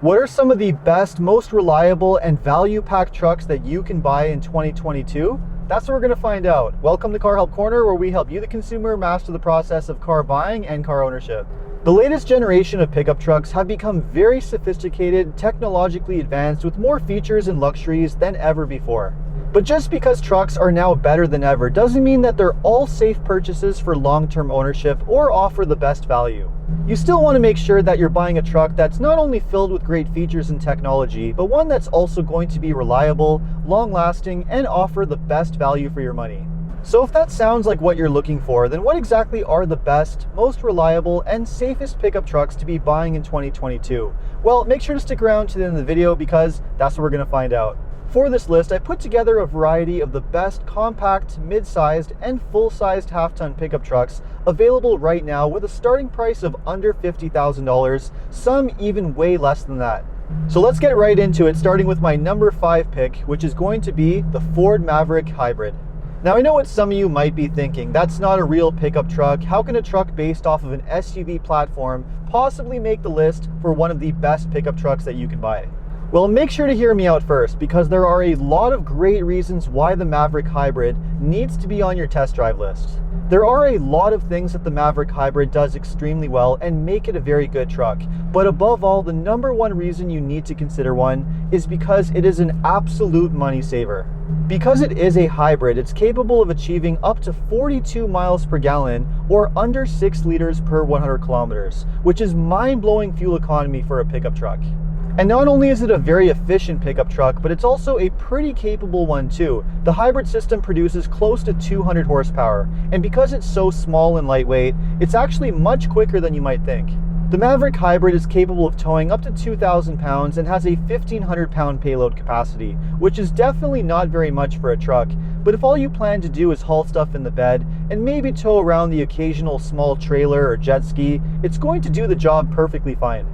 What are some of the best, most reliable, and value-packed trucks that you can buy in 2022? That's what we're going to find out. Welcome to Car Help Corner, where we help you, the consumer, master the process of car buying and car ownership. The latest generation of pickup trucks have become very sophisticated, technologically advanced, with more features and luxuries than ever before. But just because trucks are now better than ever doesn't mean that they're all safe purchases for long-term ownership or offer the best value. You still want to make sure that you're buying a truck that's not only filled with great features and technology, but one that's also going to be reliable, long-lasting, and offer the best value for your money. So if that sounds like what you're looking for, then what exactly are the best, most reliable, and safest pickup trucks to be buying in 2022? Well, make sure to stick around to the end of the video because that's what we're going to find out. For this list, I put together a variety of the best compact, mid-sized, and full-sized half-ton pickup trucks available right now with a starting price of under $50,000, some even way less than that. So let's get right into it, starting with my number 5 pick, which is going to be the Ford Maverick Hybrid. Now, I know what some of you might be thinking. That's not a real pickup truck. How can a truck based off of an SUV platform possibly make the list for one of the best pickup trucks that you can buy? Well, make sure to hear me out first, because there are a lot of great reasons why the Maverick Hybrid needs to be on your test drive list. There are a lot of things that the Maverick Hybrid does extremely well and make it a very good truck. But above all, the number one reason you need to consider one is because it is an absolute money saver. Because it is a hybrid, it's capable of achieving up to 42 miles per gallon or under 6 liters per 100 kilometers, which is mind-blowing fuel economy for a pickup truck. And not only is it a very efficient pickup truck, but it's also a pretty capable one too. The hybrid system produces close to 200 horsepower, and because it's so small and lightweight, it's actually much quicker than you might think. The Maverick Hybrid is capable of towing up to 2,000 pounds and has a 1,500 pound payload capacity, which is definitely not very much for a truck, but if all you plan to do is haul stuff in the bed and maybe tow around the occasional small trailer or jet ski, it's going to do the job perfectly fine.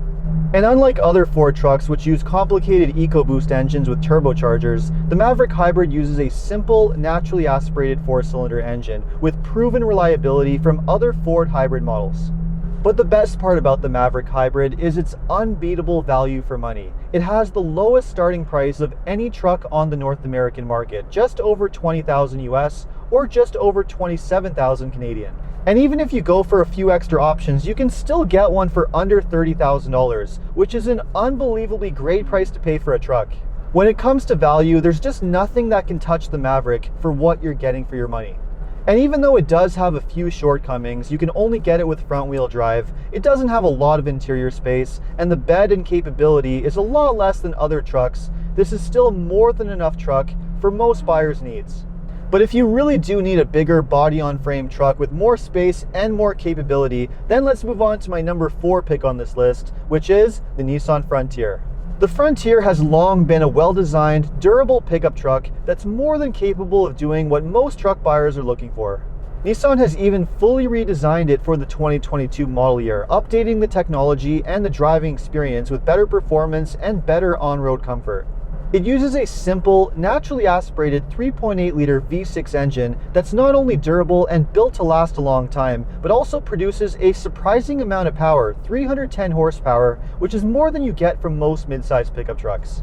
And unlike other Ford trucks which use complicated EcoBoost engines with turbochargers, the Maverick Hybrid uses a simple, naturally aspirated 4-cylinder engine with proven reliability from other Ford hybrid models. But the best part about the Maverick Hybrid is its unbeatable value for money. It has the lowest starting price of any truck on the North American market, just over $20,000 US or just over $27,000 Canadian. And even if you go for a few extra options, you can still get one for under $30,000, which is an unbelievably great price to pay for a truck. When it comes to value, there's just nothing that can touch the Maverick for what you're getting for your money. And even though it does have a few shortcomings, you can only get it with front-wheel drive, it doesn't have a lot of interior space, and the bed and capability is a lot less than other trucks. This is still more than enough truck for most buyers' needs. But if you really do need a bigger body-on-frame truck with more space and more capability, then let's move on to my number 4 pick on this list, which is the Nissan Frontier. The Frontier has long been a well-designed, durable pickup truck that's more than capable of doing what most truck buyers are looking for. Nissan has even fully redesigned it for the 2022 model year, updating the technology and the driving experience with better performance and better on-road comfort. It uses a simple, naturally aspirated 3.8-liter V6 engine that's not only durable and built to last a long time, but also produces a surprising amount of power, 310 horsepower, which is more than you get from most mid-size pickup trucks.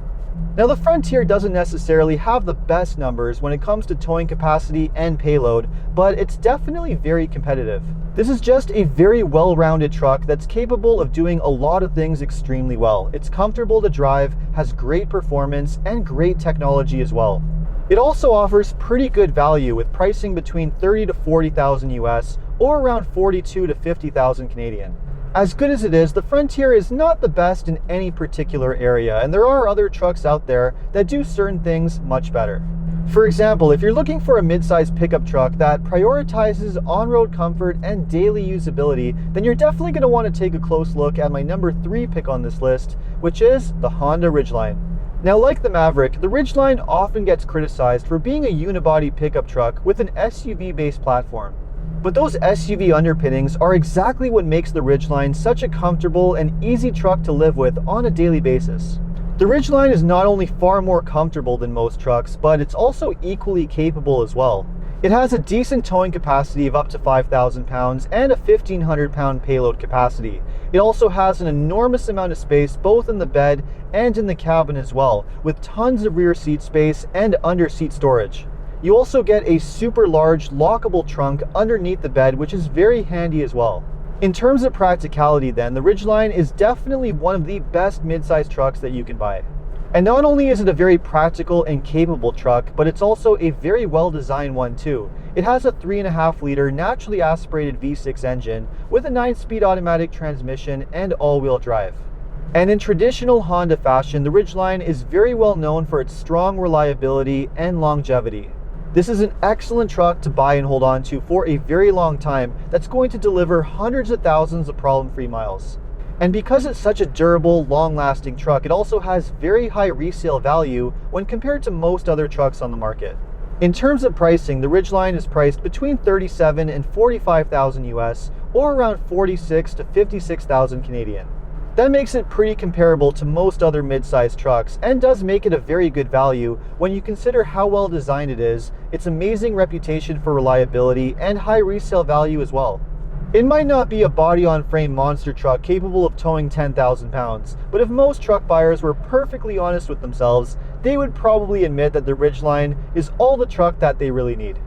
Now, the Frontier doesn't necessarily have the best numbers when it comes to towing capacity and payload, but it's definitely very competitive. This is just a very well-rounded truck that's capable of doing a lot of things extremely well. It's comfortable to drive, has great performance, and great technology as well. It also offers pretty good value with pricing between $30,000 to $40,000 US or around $42,000 to $50,000 Canadian. As good as it is, the Frontier is not the best in any particular area, and there are other trucks out there that do certain things much better. For example, if you're looking for a mid-size pickup truck that prioritizes on-road comfort and daily usability, then you're definitely going to want to take a close look at my number 3 pick on this list, which is the Honda Ridgeline. Now, like the Maverick, the Ridgeline often gets criticized for being a unibody pickup truck with an SUV-based platform. But those SUV underpinnings are exactly what makes the Ridgeline such a comfortable and easy truck to live with on a daily basis. The Ridgeline is not only far more comfortable than most trucks, but it's also equally capable as well. It has a decent towing capacity of up to 5,000 pounds and a 1,500 pound payload capacity. It also has an enormous amount of space both in the bed and in the cabin as well, with tons of rear seat space and under seat storage. You also get a super large lockable trunk underneath the bed, which is very handy as well. In terms of practicality then, the Ridgeline is definitely one of the best midsize trucks that you can buy. And not only is it a very practical and capable truck, but it's also a very well-designed one too. It has a 3.5 liter naturally aspirated V6 engine with a 9-speed automatic transmission and all-wheel drive. And in traditional Honda fashion, the Ridgeline is very well known for its strong reliability and longevity. This is an excellent truck to buy and hold on to for a very long time that's going to deliver hundreds of thousands of problem-free miles. And because it's such a durable, long-lasting truck, it also has very high resale value when compared to most other trucks on the market. In terms of pricing, the Ridgeline is priced between $37,000 and $45,000 US, or around $46,000 to $56,000 Canadian. That makes it pretty comparable to most other mid-sized trucks and does make it a very good value when you consider how well designed it is, its amazing reputation for reliability, and high resale value as well. It might not be a body-on-frame monster truck capable of towing 10,000 pounds, but if most truck buyers were perfectly honest with themselves, they would probably admit that the Ridgeline is all the truck that they really need.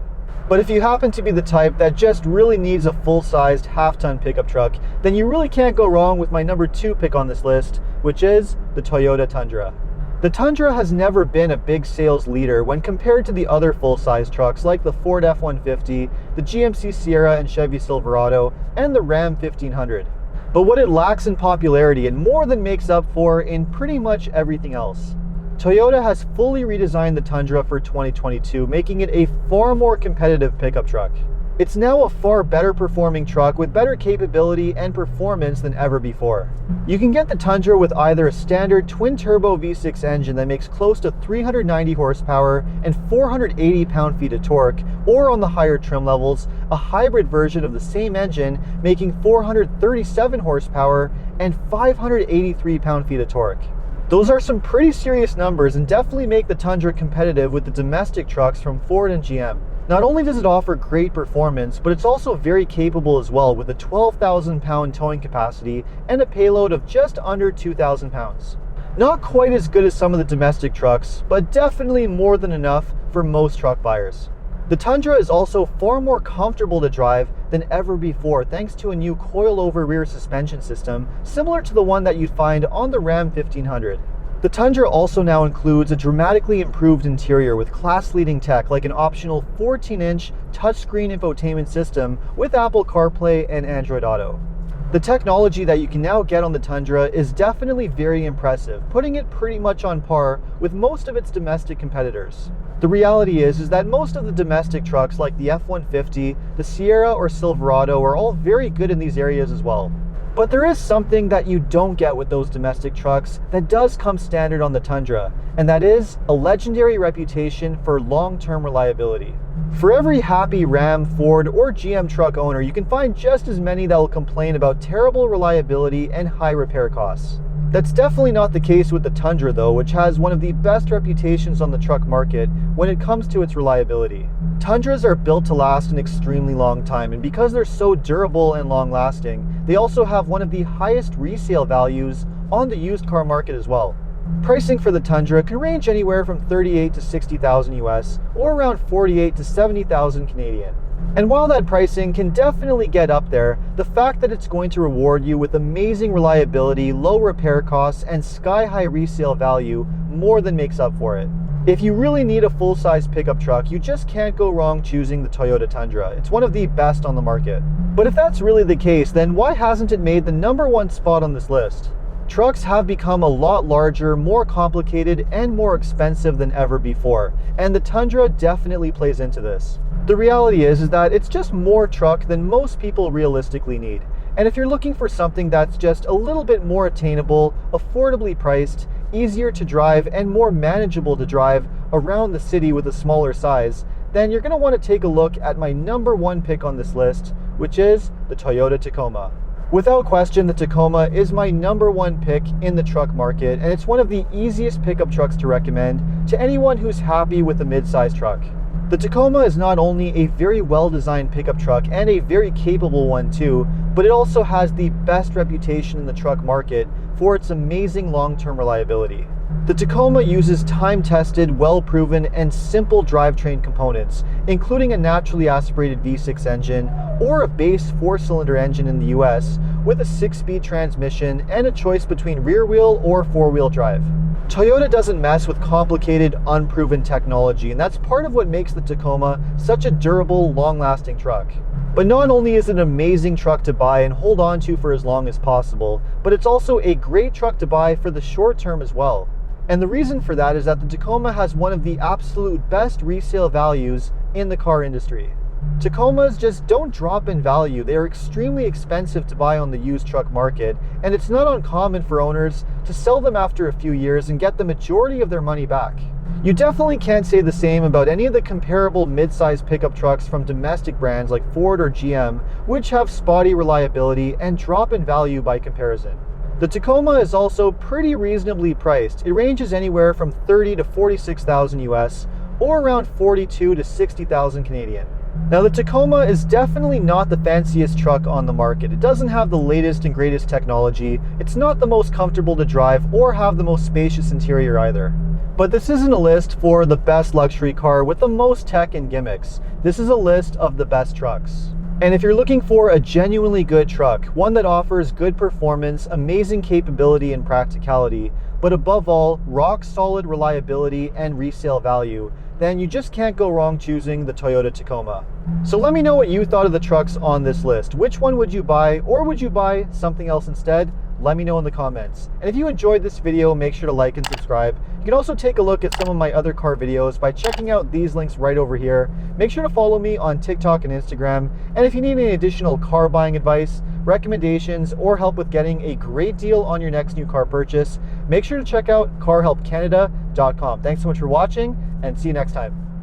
But if you happen to be the type that just really needs a full-sized half-ton pickup truck, then you really can't go wrong with my number 2 pick on this list, which is the Toyota Tundra. The Tundra has never been a big sales leader when compared to the other full-size trucks like the Ford F-150, the GMC Sierra and Chevy Silverado, and the Ram 1500. But what it lacks in popularity, it more than makes up for in pretty much everything else. Toyota has fully redesigned the Tundra for 2022, making it a far more competitive pickup truck. It's now a far better performing truck with better capability and performance than ever before. You can get the Tundra with either a standard twin-turbo V6 engine that makes close to 390 horsepower and 480 pound-feet of torque, or on the higher trim levels, a hybrid version of the same engine making 437 horsepower and 583 pound-feet of torque. Those are some pretty serious numbers and definitely make the Tundra competitive with the domestic trucks from Ford and GM. Not only does it offer great performance, but it's also very capable as well with a 12,000 pound towing capacity and a payload of just under 2,000 pounds. Not quite as good as some of the domestic trucks, but definitely more than enough for most truck buyers. The Tundra is also far more comfortable to drive than ever before thanks to a new coil-over rear suspension system similar to the one that you'd find on the Ram 1500. The Tundra also now includes a dramatically improved interior with class-leading tech like an optional 14-inch touchscreen infotainment system with Apple CarPlay and Android Auto. The technology that you can now get on the Tundra is definitely very impressive, putting it pretty much on par with most of its domestic competitors. The reality is that most of the domestic trucks like the F-150, the Sierra or Silverado are all very good in these areas as well. But there is something that you don't get with those domestic trucks that does come standard on the Tundra, and that is a legendary reputation for long-term reliability. For every happy Ram, Ford, or GM truck owner, you can find just as many that will complain about terrible reliability and high repair costs. That's definitely not the case with the Tundra though, which has one of the best reputations on the truck market when it comes to its reliability. Tundras are built to last an extremely long time, and because they're so durable and long-lasting, they also have one of the highest resale values on the used car market as well. Pricing for the Tundra can range anywhere from $38,000 to $60,000 US, or around $48,000 to $70,000 Canadian. And while that pricing can definitely get up there, the fact that it's going to reward you with amazing reliability, low repair costs, and sky-high resale value more than makes up for it. If you really need a full-size pickup truck, you just can't go wrong choosing the Toyota Tundra. It's one of the best on the market. But if that's really the case, then why hasn't it made the #1 spot on this list? Trucks have become a lot larger, more complicated, and more expensive than ever before, and the Tundra definitely plays into this. The reality is that it's just more truck than most people realistically need. And if you're looking for something that's just a little bit more attainable, affordably priced, easier to drive, and more manageable to drive around the city with a smaller size, then you're going to want to take a look at my #1 pick on this list, which is the Toyota Tacoma. Without question, the Tacoma is my #1 pick in the truck market, and it's one of the easiest pickup trucks to recommend to anyone who's happy with a mid-size truck. The Tacoma is not only a very well-designed pickup truck and a very capable one too, but it also has the best reputation in the truck market for its amazing long-term reliability. The Tacoma uses time-tested, well-proven, and simple drivetrain components, including a naturally aspirated V6 engine or a base 4-cylinder engine in the US with a 6-speed transmission and a choice between rear-wheel or 4-wheel drive. Toyota doesn't mess with complicated, unproven technology, and that's part of what makes the Tacoma such a durable, long-lasting truck. But not only is it an amazing truck to buy and hold on to for as long as possible, but it's also a great truck to buy for the short term as well. And the reason for that is that the Tacoma has one of the absolute best resale values in the car industry. Tacomas just don't drop in value. They are extremely expensive to buy on the used truck market, and it's not uncommon for owners to sell them after a few years and get the majority of their money back. You definitely can't say the same about any of the comparable mid-size pickup trucks from domestic brands like Ford or GM, which have spotty reliability and drop in value by comparison. The Tacoma is also pretty reasonably priced. It ranges anywhere from $30,000 to $46,000 US, or around $42,000 to $60,000 Canadian. Now, the Tacoma is definitely not the fanciest truck on the market. It doesn't have the latest and greatest technology. It's not the most comfortable to drive or have the most spacious interior either. But this isn't a list for the best luxury car with the most tech and gimmicks. This is a list of the best trucks. And if you're looking for a genuinely good truck, one that offers good performance, amazing capability and practicality, but above all, rock solid reliability and resale value, then you just can't go wrong choosing the Toyota Tacoma. So let me know what you thought of the trucks on this list. Which one would you buy, or would you buy something else instead? Let me know in the comments. And if you enjoyed this video, make sure to like and subscribe. You can also take a look at some of my other car videos by checking out these links right over here. Make sure to follow me on TikTok and Instagram. And if you need any additional car buying advice, recommendations, or help with getting a great deal on your next new car purchase, make sure to check out carhelpcanada.com. Thanks so much for watching, and see you next time.